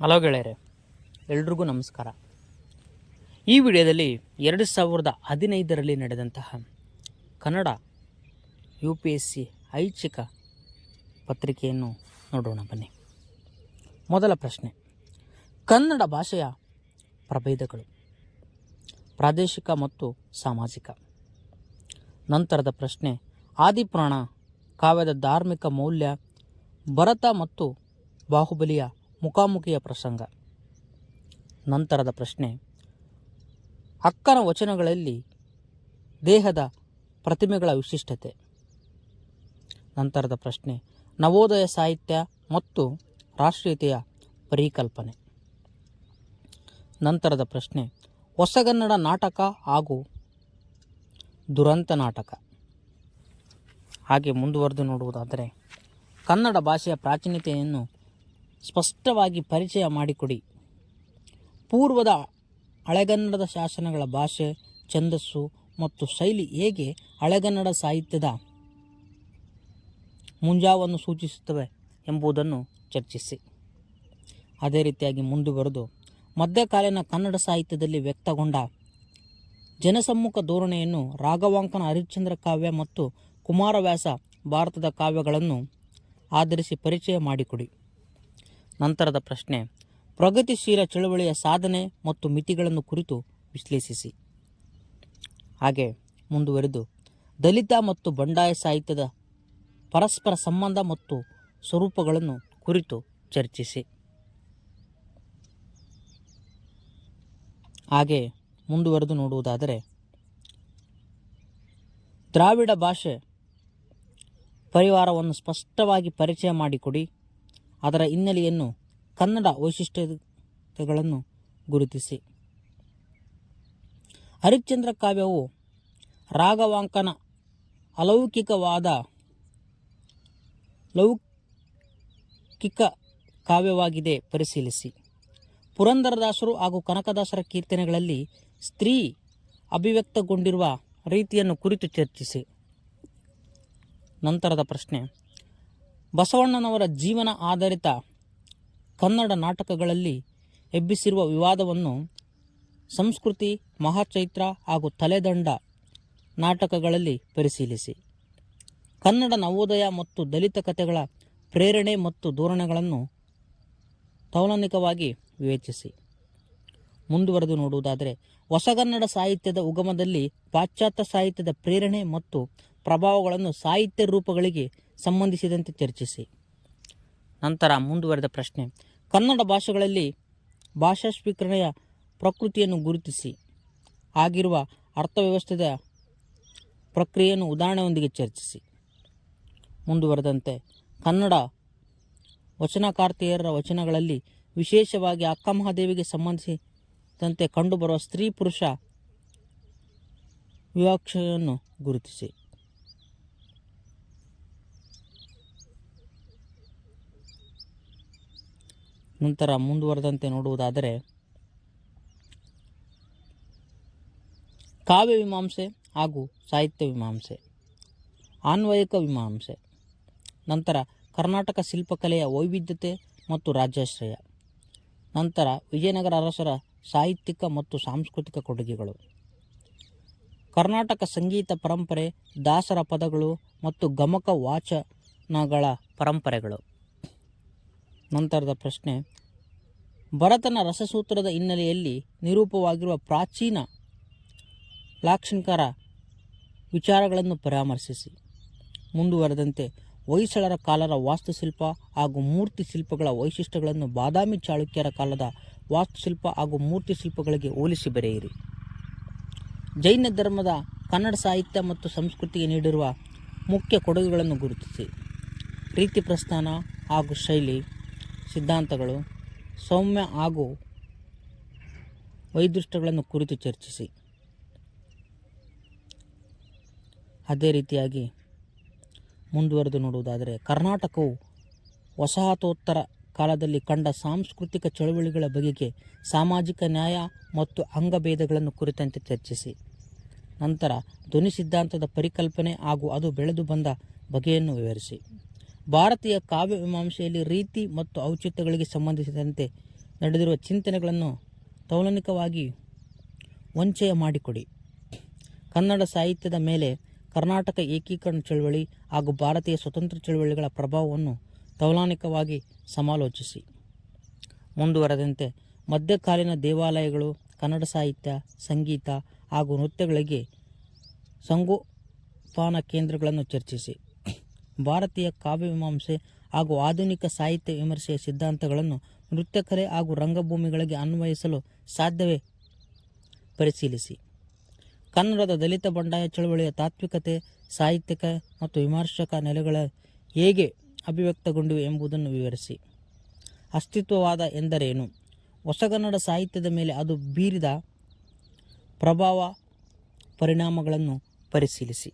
Hello ಗೆಳೆಯರೆ, ಎಲ್ರಿಗೂ ನಮಸ್ಕಾರ. ಈ ವಿಡಿಯೋದಲ್ಲಿ 2015ರಲ್ಲಿ ನಡೆದಂತಹ ಕನ್ನಡ UPSC ಐಚ್ಛಿಕ ಪತ್ರಿಕೆಯನ್ನು ನೋಡೋಣ ಬನ್ನಿ. ಮೊದಲ ಪ್ರಶ್ನೆ, ಕನ್ನಡ ಭಾಷೆಯ ಪ್ರಭೇದಗಳು, ಪ್ರಾದೇಶಿಕ ಮತ್ತು ಸಾಮಾಜಿಕ. ನಂತರದ ಪ್ರಶ್ನೆ, ಆದಿಪುರಾಣ ಕಾವ್ಯದ ಧಾರ್ಮಿಕ ಮೌಲ್ಯ, ಭರತ ಮತ್ತು ಬಾಹುಬಲಿಯ ಮುಖಾಮುಖಿಯ ಪ್ರಸಂಗ. ನಂತರದ ಪ್ರಶ್ನೆ, ಅಕ್ಕನ ವಚನಗಳಲ್ಲಿ ದೇಹದ ಪ್ರತಿಮೆಗಳ ವಿಶಿಷ್ಟತೆ. ನಂತರದ ಪ್ರಶ್ನೆ, ನವೋದಯ ಸಾಹಿತ್ಯ ಮತ್ತು ರಾಷ್ಟ್ರೀಯತೆಯ ಪರಿಕಲ್ಪನೆ. ನಂತರದ ಪ್ರಶ್ನೆ, ಹೊಸಗನ್ನಡ ನಾಟಕ ಹಾಗೂ ದುರಂತ ನಾಟಕ. ಹಾಗೆ ಮುಂದುವರೆದು ನೋಡುವುದಾದರೆ, ಕನ್ನಡ ಭಾಷೆಯ ಪ್ರಾಚೀನತೆಯನ್ನು ಸ್ಪಷ್ಟವಾಗಿ ಪರಿಚಯ ಮಾಡಿಕೊಡಿ. ಪೂರ್ವದ ಹಳೆಗನ್ನಡದ ಶಾಸನಗಳ ಭಾಷೆ, ಛಂದಸ್ಸು ಮತ್ತು ಶೈಲಿ ಹೇಗೆ ಹಳೆಗನ್ನಡ ಸಾಹಿತ್ಯದ ಮುಂಜಾವನ್ನು ಸೂಚಿಸುತ್ತವೆ ಎಂಬುದನ್ನು ಚರ್ಚಿಸಿ. ಅದೇ ರೀತಿಯಾಗಿ ಮುಂದುವರೆದು, ಮಧ್ಯಕಾಲೀನ ಕನ್ನಡ ಸಾಹಿತ್ಯದಲ್ಲಿ ವ್ಯಕ್ತಗೊಂಡ ಜನಸಮ್ಮುಖ ಧೋರಣೆಯನ್ನು ರಾಘವಾಂಕನ ಹರಿಶ್ಚಂದ್ರ ಕಾವ್ಯ ಮತ್ತು ಕುಮಾರವ್ಯಾಸ ಭಾರತದ ಕಾವ್ಯಗಳನ್ನು ಆಧರಿಸಿ ಪರಿಚಯ ಮಾಡಿಕೊಡಿ. ನಂತರದ ಪ್ರಶ್ನೆ, ಪ್ರಗತಿಶೀಲ ಚಳುವಳಿಯ ಸಾಧನೆ ಮತ್ತು ಮಿತಿಗಳನ್ನು ಕುರಿತು ವಿಶ್ಲೇಷಿಸಿ. ಹಾಗೆ ಮುಂದುವರೆದು, ದಲಿತ ಮತ್ತು ಬಂಡಾಯ ಸಾಹಿತ್ಯದ ಪರಸ್ಪರ ಸಂಬಂಧ ಮತ್ತು ಸ್ವರೂಪಗಳನ್ನು ಕುರಿತು ಚರ್ಚಿಸಿ. ಹಾಗೆ ಮುಂದುವರೆದು ನೋಡುವುದಾದರೆ, ದ್ರಾವಿಡ ಭಾಷೆ ಪರಿವಾರವನ್ನು ಸ್ಪಷ್ಟವಾಗಿ ಪರಿಚಯ ಮಾಡಿಕೊಡಿ. ಅದರ ಹಿನ್ನೆಲೆಯನ್ನು, ಕನ್ನಡ ವೈಶಿಷ್ಟ್ಯತೆಗಳನ್ನು ಗುರುತಿಸಿ. ಹರಿಶ್ಚಂದ್ರ ಕಾವ್ಯವು ರಾಘವಾಂಕನ ಅಲೌಕಿಕ ಕಾವ್ಯವಾಗಿದೆ, ಪರಿಶೀಲಿಸಿ. ಪುರಂದರದಾಸರು ಹಾಗೂ ಕನಕದಾಸರ ಕೀರ್ತನೆಗಳಲ್ಲಿ ಸ್ತ್ರೀ ಅಭಿವ್ಯಕ್ತಗೊಂಡಿರುವ ರೀತಿಯನ್ನು ಕುರಿತು ಚರ್ಚಿಸಿ. ನಂತರದ ಪ್ರಶ್ನೆ, ಬಸವಣ್ಣನವರ ಜೀವನ ಆಧಾರಿತ ಕನ್ನಡ ನಾಟಕಗಳಲ್ಲಿ ಎಬ್ಬಿಸಿರುವ ವಿವಾದವನ್ನು ಸಂಸ್ಕೃತಿ, ಮಹಾಚೈತ್ರ ಹಾಗೂ ತಲೆದಂಡ ನಾಟಕಗಳಲ್ಲಿ ಪರಿಶೀಲಿಸಿ. ಕನ್ನಡ ನವೋದಯ ಮತ್ತು ದಲಿತ ಕಥೆಗಳ ಪ್ರೇರಣೆ ಮತ್ತು ಧೋರಣೆಗಳನ್ನು ತೌಲನಿಕವಾಗಿ ವಿವೇಚಿಸಿ. ಮುಂದುವರೆದು ನೋಡುವುದಾದರೆ, ಹೊಸಗನ್ನಡ ಸಾಹಿತ್ಯದ ಉಗಮದಲ್ಲಿ ಪಾಶ್ಚಾತ್ಯ ಸಾಹಿತ್ಯದ ಪ್ರೇರಣೆ ಮತ್ತು ಪ್ರಭಾವಗಳನ್ನು ಸಾಹಿತ್ಯ ರೂಪಗಳಿಗೆ ಸಂಬಂಧಿಸಿದಂತೆ ಚರ್ಚಿಸಿ. ನಂತರ ಮುಂದುವರೆದ ಪ್ರಶ್ನೆ, ಕನ್ನಡ ಭಾಷೆಗಳಲ್ಲಿ ಭಾಷಾ ಸ್ವೀಕರಣೆಯ ಪ್ರಕೃತಿಯನ್ನು ಗುರುತಿಸಿ. ಆಗಿರುವ ಅರ್ಥವ್ಯವಸ್ಥೆಯ ಪ್ರಕ್ರಿಯೆಯನ್ನು ಉದಾಹರಣೆಯೊಂದಿಗೆ ಚರ್ಚಿಸಿ. ಮುಂದುವರೆದಂತೆ, ಕನ್ನಡ ವಚನಕಾರ್ತಿಯರ ವಚನಗಳಲ್ಲಿ ವಿಶೇಷವಾಗಿ ಅಕ್ಕಮಹಾದೇವಿಗೆ ಸಂಬಂಧಿಸಿದಂತೆ ಕಂಡುಬರುವ ಸ್ತ್ರೀ ಪುರುಷ ವಿವಕ್ಷೆಯನ್ನು ಗುರುತಿಸಿ. ನಂತರ ಮುಂದುವರೆದಂತೆ ನೋಡುವುದಾದರೆ, ಕಾವ್ಯ ಮೀಮಾಂಸೆ ಹಾಗೂ ಸಾಹಿತ್ಯ ಮೀಮಾಂಸೆ, ಆನ್ವಯಿಕ ಮೀಮಾಂಸೆ. ನಂತರ ಕರ್ನಾಟಕ ಶಿಲ್ಪಕಲೆಯ ವೈವಿಧ್ಯತೆ ಮತ್ತು ರಾಜ್ಯಾಶ್ರಯ. ನಂತರ ವಿಜಯನಗರ ಅರಸರ ಸಾಹಿತ್ಯಿಕ ಮತ್ತು ಸಾಂಸ್ಕೃತಿಕ ಕೊಡುಗೆಗಳು. ಕರ್ನಾಟಕ ಸಂಗೀತ ಪರಂಪರೆ, ದಾಸರ ಪದಗಳು ಮತ್ತು ಗಮಕ ವಾಚನಗಳ ಪರಂಪರೆಗಳು. ನಂತರದ ಪ್ರಶ್ನೆ, ಭರತನ ರಸಸೂತ್ರದ ಹಿನ್ನೆಲೆಯಲ್ಲಿ ನಿರೂಪವಾಗಿರುವ ಪ್ರಾಚೀನ ಲಾಕ್ಷಣಿಕರ ವಿಚಾರಗಳನ್ನು ಪರಾಮರ್ಶಿಸಿ. ಮುಂದುವರೆದಂತೆ, ಹೊಯ್ಸಳರ ಕಾಲದ ವಾಸ್ತುಶಿಲ್ಪ ಹಾಗೂ ಮೂರ್ತಿ ಶಿಲ್ಪಗಳ ವೈಶಿಷ್ಟ್ಯಗಳನ್ನು ಬಾದಾಮಿ ಚಾಳುಕ್ಯರ ಕಾಲದ ವಾಸ್ತುಶಿಲ್ಪ ಹಾಗೂ ಮೂರ್ತಿ ಶಿಲ್ಪಗಳಿಗೆ ಹೋಲಿಸಿ ಬರೆಯಿರಿ. ಜೈನ ಧರ್ಮದ ಕನ್ನಡ ಸಾಹಿತ್ಯ ಮತ್ತು ಸಂಸ್ಕೃತಿಗೆ ನೀಡಿರುವ ಮುಖ್ಯ ಕೊಡುಗೆಗಳನ್ನು ಗುರುತಿಸಿ. ರೀತಿ ಪ್ರಸ್ಥಾನ ಹಾಗೂ ಶೈಲಿ ಸಿದ್ಧಾಂತಗಳು, ಸೌಮ್ಯ ಹಾಗೂ ವೈದೃಷ್ಟಗಳನ್ನು ಕುರಿತು ಚರ್ಚಿಸಿ. ಅದೇ ರೀತಿಯಾಗಿ ಮುಂದುವರೆದು ನೋಡುವುದಾದರೆ, ಕರ್ನಾಟಕವು ವಸಾಹತೋತ್ತರ ಕಾಲದಲ್ಲಿ ಕಂಡ ಸಾಂಸ್ಕೃತಿಕ ಚಳುವಳಿಗಳ ಬಗೆಗೆ, ಸಾಮಾಜಿಕ ನ್ಯಾಯ ಮತ್ತು ಅಂಗಭೇದಗಳನ್ನು ಕುರಿತಂತೆ ಚರ್ಚಿಸಿ. ನಂತರ ಧ್ವನಿ ಸಿದ್ಧಾಂತದ ಪರಿಕಲ್ಪನೆ ಹಾಗೂ ಅದು ಬೆಳೆದು ಬಂದ ಬಗೆಯನ್ನು ವಿವರಿಸಿ. ಭಾರತೀಯ ಕಾವ್ಯ ಮೀಮಾಂಸೆಯಲ್ಲಿ ರೀತಿ ಮತ್ತು ಔಚಿತ್ಯಗಳಿಗೆ ಸಂಬಂಧಿಸಿದಂತೆ ನಡೆದಿರುವ ಚಿಂತನೆಗಳನ್ನು ತೌಲನಿಕವಾಗಿ ವಂಚಯ ಮಾಡಿಕೊಡಿ. ಕನ್ನಡ ಸಾಹಿತ್ಯದ ಮೇಲೆ ಕರ್ನಾಟಕ ಏಕೀಕರಣ ಚಳವಳಿ ಹಾಗೂ ಭಾರತೀಯ ಸ್ವತಂತ್ರ ಚಳವಳಿಗಳ ಪ್ರಭಾವವನ್ನು ತೌಲನಿಕವಾಗಿ ಸಮಾಲೋಚಿಸಿ. ಮುಂದುವರೆದಂತೆ ಮಧ್ಯಕಾಲೀನ ದೇವಾಲಯಗಳು, ಕನ್ನಡ ಸಾಹಿತ್ಯ, ಸಂಗೀತ ಹಾಗೂ ನೃತ್ಯಗಳಿಗೆ ಸಂಗೋಪಾನ ಕೇಂದ್ರಗಳನ್ನು ಚರ್ಚಿಸಿ. ಭಾರತೀಯ ಕಾವ್ಯಮೀಮಾಂಸೆ ಹಾಗೂ ಆಧುನಿಕ ಸಾಹಿತ್ಯ ವಿಮರ್ಶೆಯ ಸಿದ್ಧಾಂತಗಳನ್ನು ನೃತ್ಯಕಲೆ ಹಾಗೂ ರಂಗಭೂಮಿಗಳಿಗೆ ಅನ್ವಯಿಸಲು ಸಾಧ್ಯವೇ ಪರಿಶೀಲಿಸಿ. ಕನ್ನಡದ ದಲಿತ ಬಂಡಾಯ ಚಳವಳಿಯ ತಾತ್ವಿಕತೆ, ಸಾಹಿತ್ಯಿಕ ಮತ್ತು ವಿಮರ್ಶಕ ನೆಲೆಗಳ ಹೇಗೆ ಅಭಿವ್ಯಕ್ತಗೊಂಡಿವೆ ಎಂಬುದನ್ನು ವಿವರಿಸಿ. ಅಸ್ತಿತ್ವವಾದ ಎಂದರೇನು? ಹೊಸಗನ್ನಡ ಸಾಹಿತ್ಯದ ಮೇಲೆ ಅದು ಬೀರಿದ ಪ್ರಭಾವ, ಪರಿಣಾಮಗಳನ್ನು ಪರಿಶೀಲಿಸಿ.